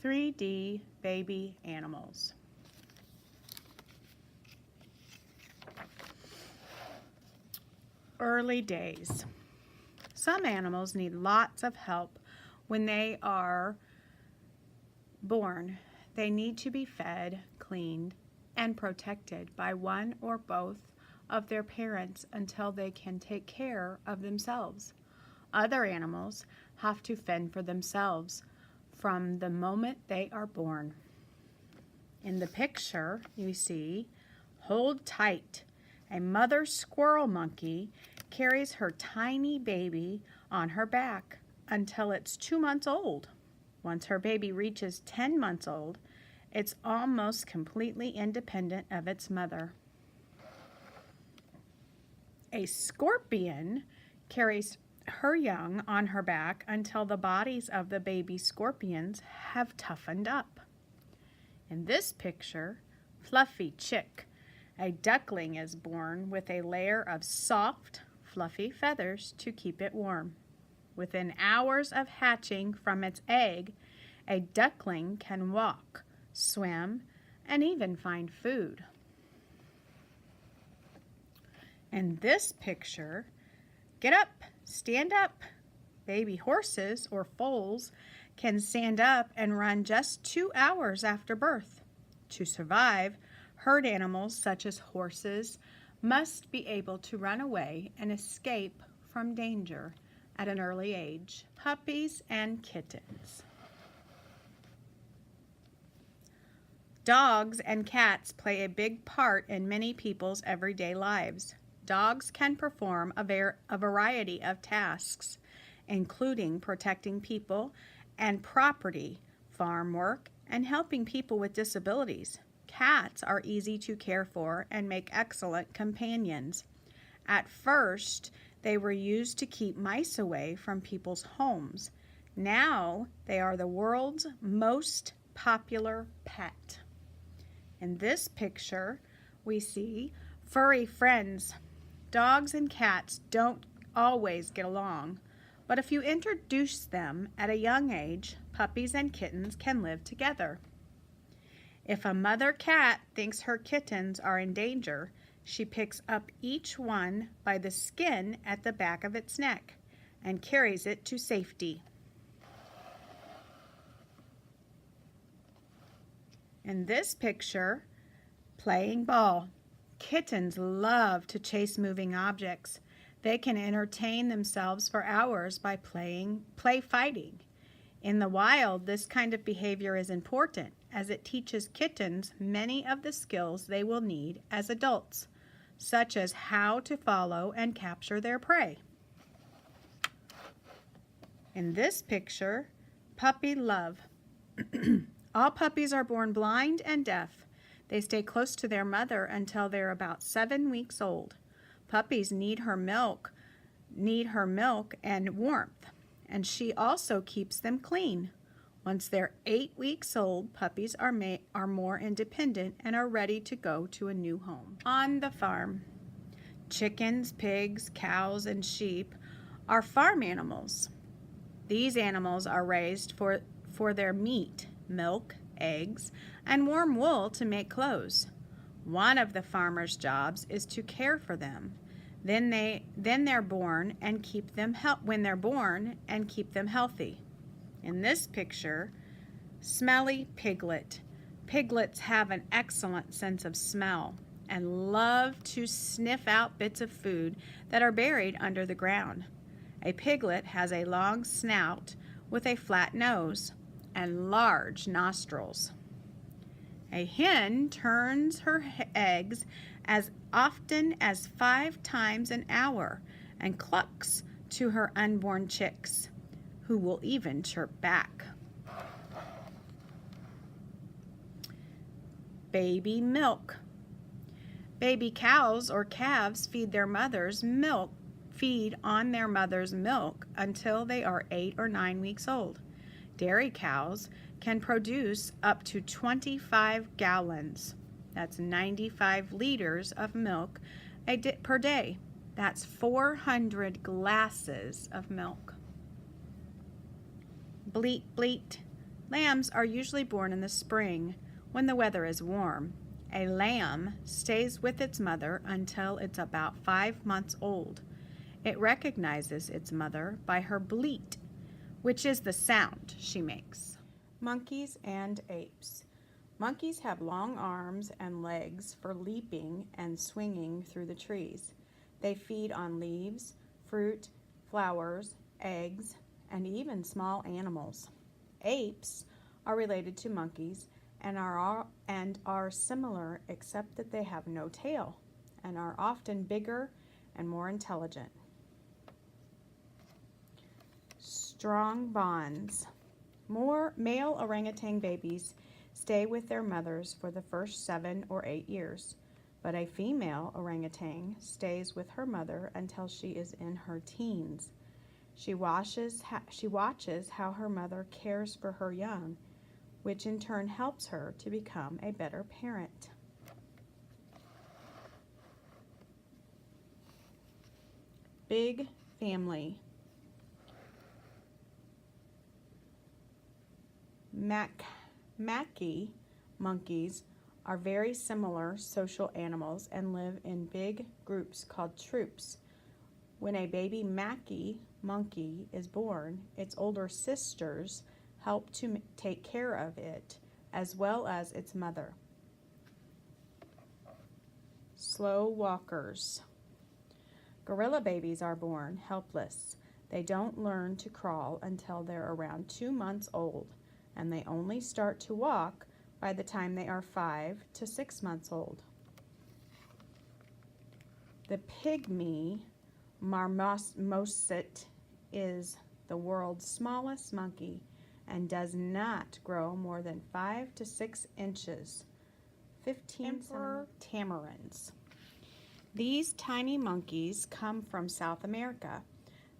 3D baby animals. Early days. Some animals need lots of help when they are born. They need to be fed, cleaned, and protected by one or both of their parents until they can take care of themselves. Other animals have to fend for themselves from the moment they are born. In the picture, you see, hold tight. A mother squirrel monkey carries her tiny baby on her back until it's 2 months old. Once her baby reaches 10 months old, it's almost completely independent of its mother. A scorpion carries her young on her back until the bodies of the baby scorpions have toughened up. In this picture, Fluffy Chick, a duckling, is born with a layer of soft, fluffy feathers to keep it warm. Within hours of hatching from its egg, a duckling can walk, swim, and even find food. In this picture, get up, stand up. Baby horses or foals can stand up and run just 2 hours after birth. To survive, herd animals such as horses must be able to run away and escape from danger at an early age. Puppies and kittens. Dogs and cats play a big part in many people's everyday lives. Dogs can perform a variety of tasks, including protecting people and property, farm work, and helping people with disabilities. Cats are easy to care for and make excellent companions. At first, they were used to keep mice away from people's homes. Now, they are the world's most popular pet. In this picture, we see furry friends. Dogs and cats don't always get along, but if you introduce them at a young age, puppies and kittens can live together. If a mother cat thinks her kittens are in danger, she picks up each one by the skin at the back of its neck and carries it to safety. In this picture, playing ball. Kittens love to chase moving objects. They can entertain themselves for hours by play fighting. In the wild, this kind of behavior is important as it teaches kittens many of the skills they will need as adults, such as how to follow and capture their prey. In this picture, puppy love. All puppies are born blind and deaf. They stay close to their mother until they're about 7 weeks old. Puppies need her milk and warmth, and she also keeps them clean. Once they're 8 weeks old, puppies are more independent and are ready to go to a new home. On the farm, chickens, pigs, cows, and sheep are farm animals. These animals are raised for their meat, milk, eggs, and warm wool to make clothes. One of the farmer's jobs is to care for them. When they're born and keep them healthy. In this picture, smelly piglet. Piglets have an excellent sense of smell and love to sniff out bits of food that are buried under the ground. A piglet has a long snout with a flat nose and large nostrils. A hen turns her eggs as often as 5 times an hour and clucks to her unborn chicks, who will even chirp back. Baby milk. Baby cows or calves feed on their mother's milk until they are 8 or 9 weeks old. Dairy cows can produce up to 25 gallons. That's 95 liters of milk per day. That's 400 glasses of milk. Bleat, bleat. Lambs are usually born in the spring when the weather is warm. A lamb stays with its mother until it's about 5 months old. It recognizes its mother by her bleat, which is the sound she makes. Monkeys and apes. Monkeys have long arms and legs for leaping and swinging through the trees. They feed on leaves, fruit, flowers, eggs, and even small animals. Apes are related to monkeys and are similar except that they have no tail and are often bigger and more intelligent. Strong bonds. More male orangutan babies stay with their mothers for the first 7 or 8 years, but a female orangutan stays with her mother until she is in her teens. She watches how her mother cares for her young, which in turn helps her to become a better parent. Big family. Macaque monkeys are very similar social animals and live in big groups called troops. When a baby macaque monkey is born, its older sisters help to take care of it, as well as its mother. Slow walkers. Gorilla babies are born helpless. They don't learn to crawl until they're around 2 months old, and they only start to walk by the time they are 5 to 6 months old. The pygmy marmoset is the world's smallest monkey and does not grow more than 5 to 6 inches. 15 Emperor tamarins. These tiny monkeys come from South America.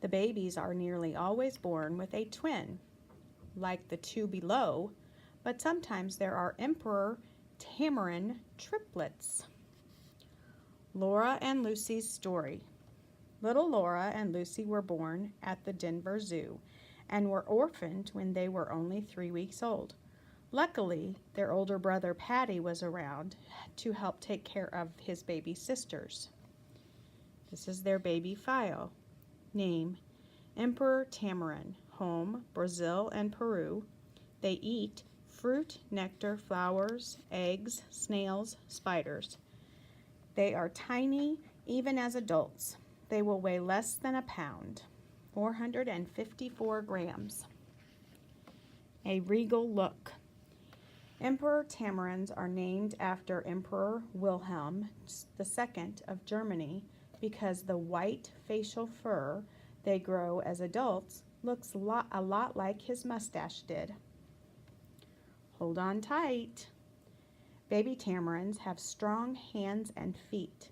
The babies are nearly always born with a twin, like the two below, but sometimes there are Emperor tamarin triplets. Laura and Lucy's story. Little Laura and Lucy were born at the Denver Zoo and were orphaned when they were only 3 weeks old. Luckily, their older brother Patty was around to help take care of his baby sisters. This is their baby file. Name: Emperor tamarin. Home: Brazil and Peru. They eat fruit, nectar, flowers, eggs, snails, spiders. They are tiny even as adults. They will weigh less than a pound, 454 grams. A regal look. Emperor tamarins are named after Emperor Wilhelm II of Germany because the white facial fur they grow as adults looks a lot like his mustache did. Hold on tight. Baby tamarins have strong hands and feet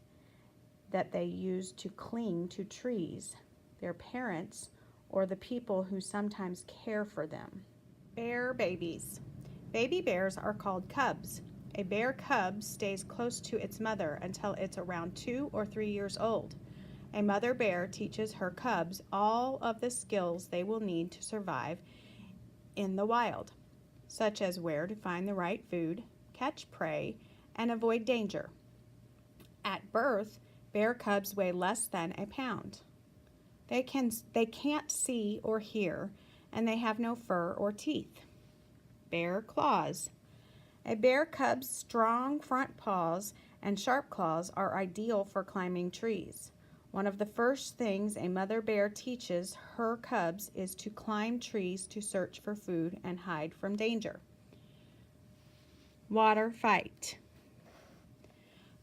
that they use to cling to trees, their parents, or the people who sometimes care for them. Bear babies. Baby bears are called cubs. A bear cub stays close to its mother until it's around 2 or 3 years old. A mother bear teaches her cubs all of the skills they will need to survive in the wild, such as where to find the right food, catch prey, and avoid danger. At birth, bear cubs weigh less than a pound. They can't see or hear, and they have no fur or teeth. Bear claws. A bear cub's strong front paws and sharp claws are ideal for climbing trees. One of the first things a mother bear teaches her cubs is to climb trees to search for food and hide from danger. Water fight.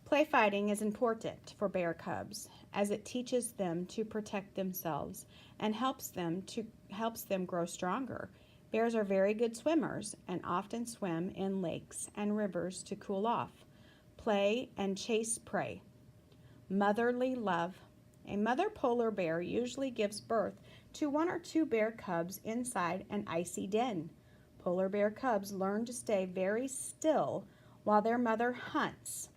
Play fighting is important for bear cubs as it teaches them to protect themselves and helps them grow stronger. Bears are very good swimmers and often swim in lakes and rivers to cool off, play, and chase prey. Motherly love. A mother polar bear usually gives birth to 1 or 2 bear cubs inside an icy den. Polar bear cubs learn to stay very still while their mother hunts.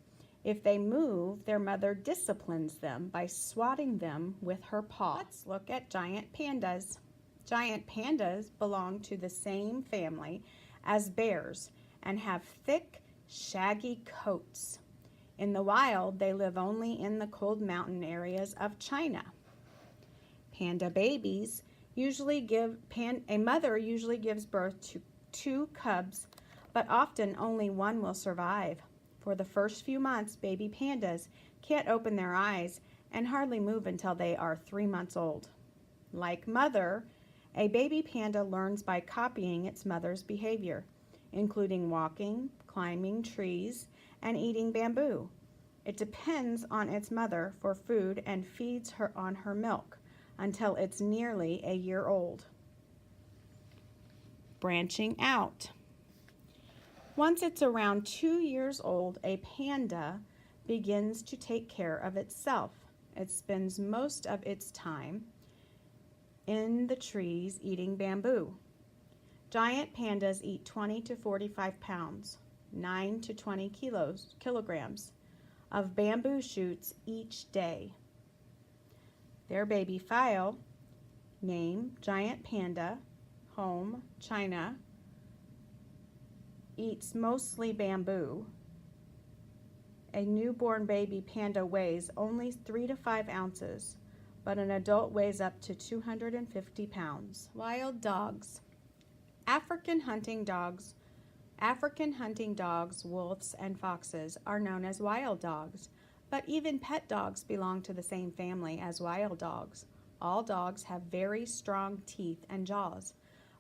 If they move, their mother disciplines them by swatting them with her paw. Let's look at giant pandas. Giant pandas belong to the same family as bears and have thick, shaggy coats. In the wild, they live only in the cold mountain areas of China. Panda babies a mother usually gives birth to 2 cubs, but often only one will survive. For the first few months, baby pandas can't open their eyes and hardly move until they are 3 months old. Like mother, a baby panda learns by copying its mother's behavior, including walking, climbing trees, and eating bamboo. It depends on its mother for food and feeds her on her milk until it's nearly a year old. Branching out. Once it's around 2 years old, a panda begins to take care of itself. It spends most of its time in the trees eating bamboo. Giant pandas eat 20 to 45 pounds, 9 to 20 kilograms of bamboo shoots each day. Their baby file, name giant panda, home China, eats mostly bamboo. A newborn baby panda weighs only 3 to 5 ounces, but an adult weighs up to 250 pounds. Wild dogs. African hunting dogs, wolves, and foxes are known as wild dogs, but even pet dogs belong to the same family as wild dogs. All dogs have very strong teeth and jaws,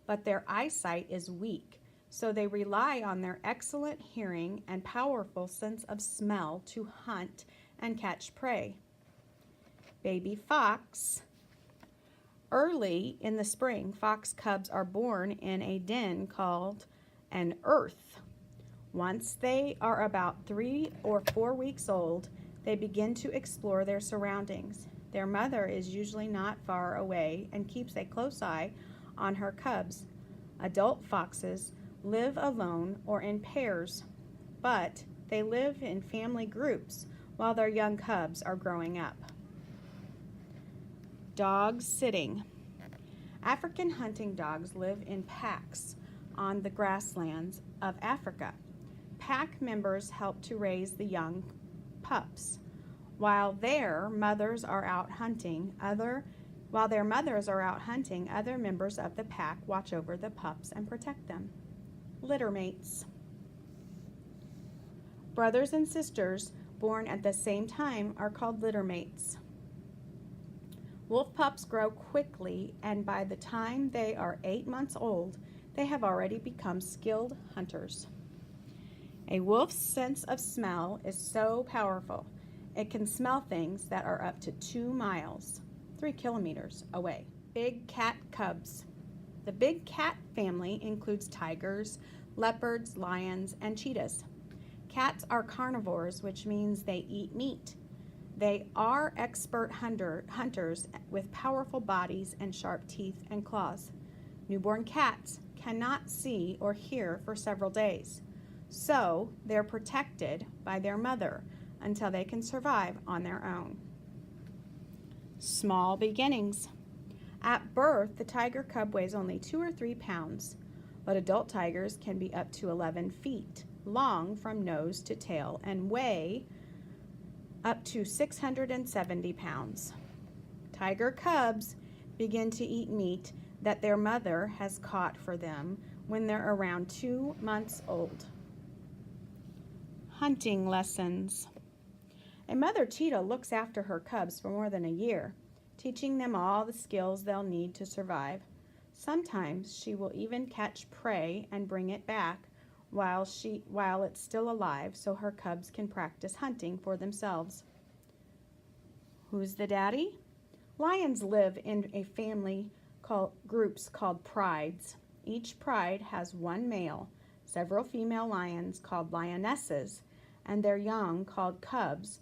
but their eyesight is weak, so they rely on their excellent hearing and powerful sense of smell to hunt and catch prey. Baby fox. Early in the spring, fox cubs are born in a den called an earth. Once they are about 3 or 4 weeks old, they begin to explore their surroundings. Their mother is usually not far away and keeps a close eye on her cubs. Adult foxes live alone or in pairs, but they live in family groups while their young cubs are growing up. Dogs sitting. African hunting dogs live in packs on the grasslands of Africa. Pack members help to raise the young pups. While their mothers are out hunting, other members of the pack watch over the pups and protect them. Litter mates. Brothers and sisters born at the same time are called litter mates. Wolf pups grow quickly, and by the time they are 8 months old, they have already become skilled hunters. A wolf's sense of smell is so powerful, it can smell things that are up to 2 miles, 3 kilometers away. Big cat cubs. The big cat family includes tigers, leopards, lions, and cheetahs. Cats are carnivores, which means they eat meat. They are expert hunters with powerful bodies and sharp teeth and claws. Newborn cats cannot see or hear for several days, so they're protected by their mother until they can survive on their own. Small beginnings. At birth, the tiger cub weighs only 2 or 3 pounds, but adult tigers can be up to 11 feet long from nose to tail and weigh up to 670 pounds. Tiger cubs begin to eat meat that their mother has caught for them when they're around 2 months old. Hunting lessons. A mother cheetah looks after her cubs for more than a year, teaching them all the skills they'll need to survive. Sometimes she will even catch prey and bring it back while it's still alive so her cubs can practice hunting for themselves. Who's the daddy? Lions live in a family groups called prides. Each pride has one male, several female lions called lionesses, and their young called cubs.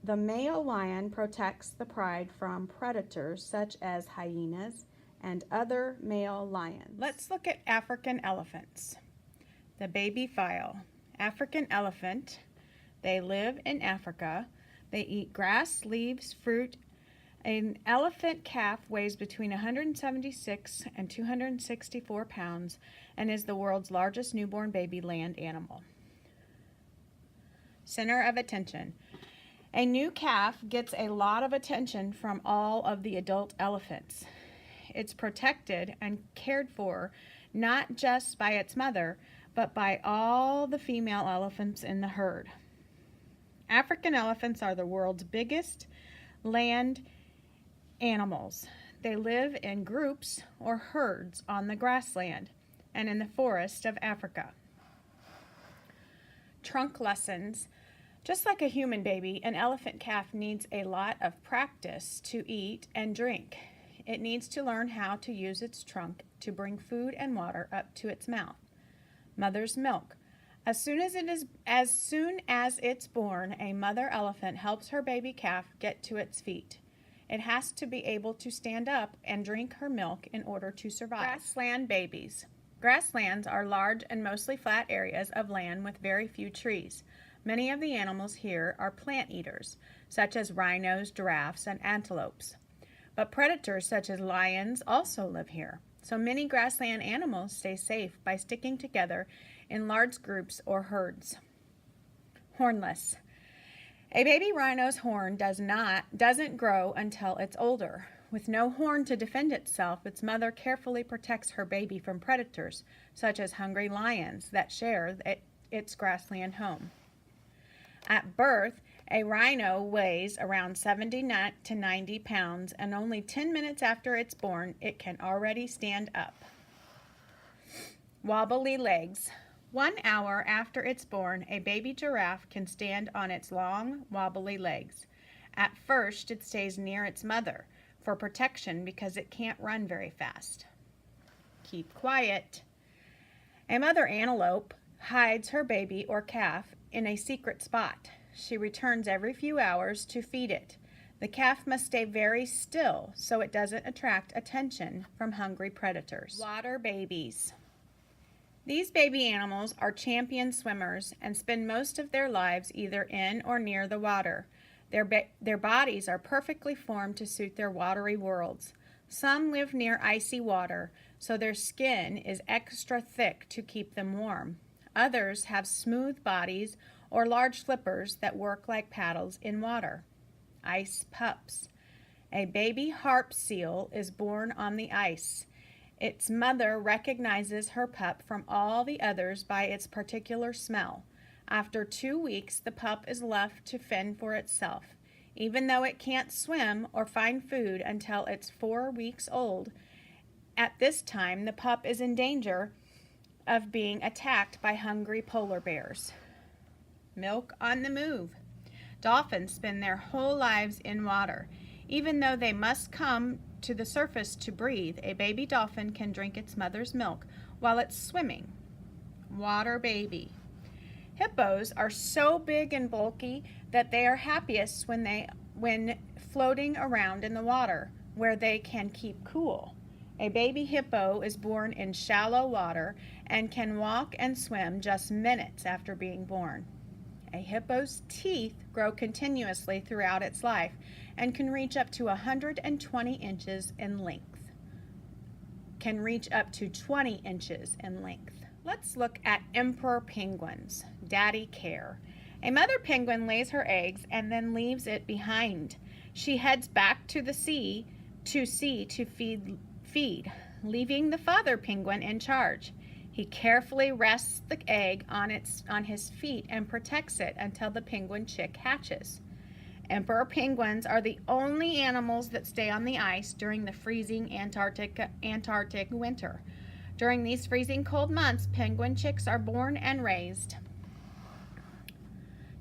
The male lion protects the pride from predators such as hyenas and other male lions. Let's look at African elephants. The baby file. African elephant. They live in Africa. They eat grass, leaves, fruit, An elephant calf weighs between 176 and 264 pounds and is the world's largest newborn baby land animal. Center of attention. A new calf gets a lot of attention from all of the adult elephants. It's protected and cared for not just by its mother, but by all the female elephants in the herd. African elephants are the world's biggest land animals. They live in groups or herds on the grassland and in the forest of Africa. Trunk lessons. Just like a human baby, an elephant calf needs a lot of practice to eat and drink. It needs to learn how to use its trunk to bring food and water up to its mouth. Mother's milk. As soon as it's born, a mother elephant helps her baby calf get to its feet. It has to be able to stand up and drink her milk in order to survive. Grassland babies. Grasslands are large and mostly flat areas of land with very few trees. Many of the animals here are plant eaters, such as rhinos, giraffes, and antelopes. But predators such as lions also live here. So many grassland animals stay safe by sticking together in large groups or herds. Hornless. A baby rhino's horn doesn't grow until it's older. With no horn to defend itself, its mother carefully protects her baby from predators, such as hungry lions that share its grassland home. At birth, a rhino weighs around 70 to 90 pounds, and only 10 minutes after it's born, it can already stand up. Wobbly legs. 1 hour after it's born, a baby giraffe can stand on its long, wobbly legs. At first, it stays near its mother for protection because it can't run very fast. Keep quiet. A mother antelope hides her baby or calf in a secret spot. She returns every few hours to feed it. The calf must stay very still so it doesn't attract attention from hungry predators. Water babies. These baby animals are champion swimmers and spend most of their lives either in or near the water. Their bodies are perfectly formed to suit their watery worlds. Some live near icy water, so their skin is extra thick to keep them warm. Others have smooth bodies or large flippers that work like paddles in water. Ice pups. A baby harp seal is born on the ice. Its mother recognizes her pup from all the others by its particular smell. After 2 weeks, the pup is left to fend for itself. Even though it can't swim or find food until it's 4 weeks old, at this time the pup is in danger of being attacked by hungry polar bears. Milk on the move. Dolphins spend their whole lives in water. Even though they must come to the surface to breathe, a baby dolphin can drink its mother's milk while it's swimming. Water baby. Hippos are so big and bulky that they are happiest when floating around in the water, where they can keep cool. A baby hippo is born in shallow water and can walk and swim just minutes after being born. A hippo's teeth grow continuously throughout its life and can reach up to 120 inches in length. Let's look at emperor penguins. Daddy care. A mother penguin lays her eggs and then leaves it behind. She heads back to the sea to feed, leaving the father penguin in charge. He carefully rests the egg on his feet and protects it until the penguin chick hatches. Emperor penguins are the only animals that stay on the ice during the freezing Antarctic winter. During these freezing cold months, penguin chicks are born and raised.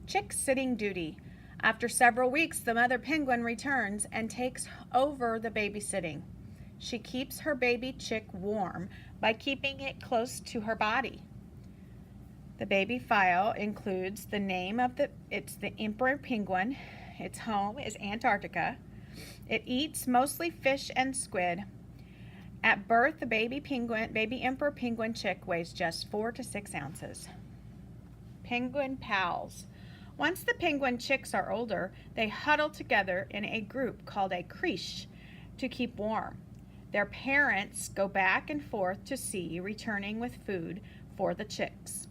Chick sitting duty. After several weeks, the mother penguin returns and takes over the babysitting. She keeps her baby chick warm by keeping it close to her body. The baby file includes the name of the emperor penguin. Its home is Antarctica. It eats mostly fish and squid. At birth, the baby emperor penguin chick weighs just 4 to 6 ounces. Penguin pals. Once the penguin chicks are older, they huddle together in a group called a creche to keep warm. Their parents go back and forth to sea, returning with food for their chicks.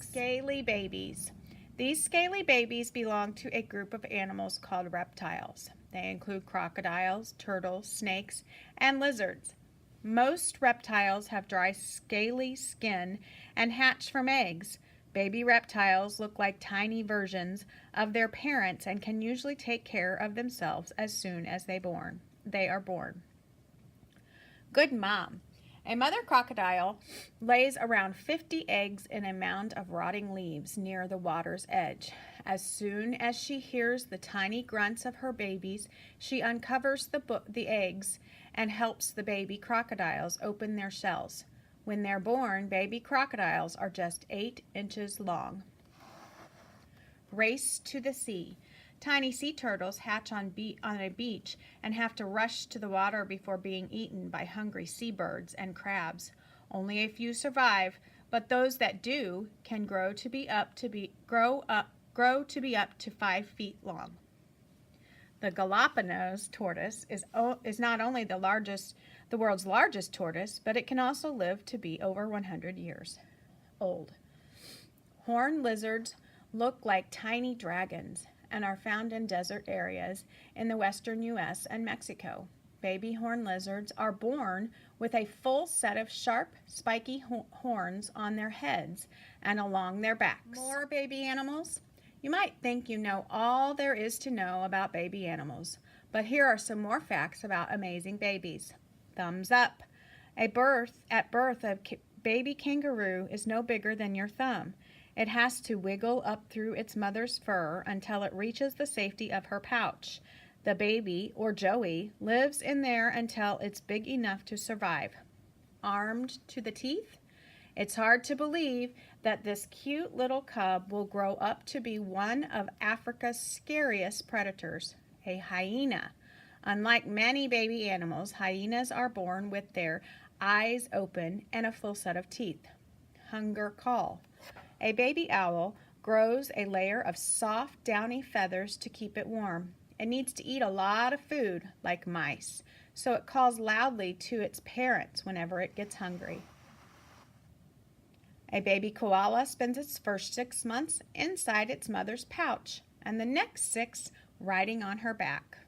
Scaly babies. These scaly babies belong to a group of animals called reptiles. They include crocodiles, turtles, snakes, and lizards. Most reptiles have dry, scaly skin and hatch from eggs. Baby reptiles look like tiny versions of their parents and can usually take care of themselves as soon as they are born. Good mom. A mother crocodile lays around 50 eggs in a mound of rotting leaves near the water's edge. As soon as she hears the tiny grunts of her babies, she uncovers the eggs and helps the baby crocodiles open their shells. When they're born, baby crocodiles are just 8 inches long. Race to the sea. Tiny sea turtles hatch on a beach and have to rush to the water before being eaten by hungry seabirds and crabs. Only a few survive, but those that do can grow to be up to 5 feet long. The Galapagos tortoise is not only the world's largest tortoise, but it can also live to be over 100 years old. Horned lizards look like tiny dragons and are found in desert areas in the western U.S. and Mexico. Baby horned lizards are born with a full set of sharp, spiky horns on their heads and along their backs. More baby animals. You might think you know all there is to know about baby animals, but here are some more facts about amazing babies. Thumbs up. At birth, a baby kangaroo is no bigger than your thumb. It has to wiggle up through its mother's fur until it reaches the safety of her pouch. The baby, or joey, lives in there until it's big enough to survive. Armed to the teeth? It's hard to believe that this cute little cub will grow up to be one of Africa's scariest predators, a hyena. Unlike many baby animals, hyenas are born with their eyes open and a full set of teeth. Hunger call. A baby owl grows a layer of soft, downy feathers to keep it warm. It needs to eat a lot of food, like mice, so it calls loudly to its parents whenever it gets hungry. A baby koala spends its first 6 months inside its mother's pouch, and the next 6 riding on her back.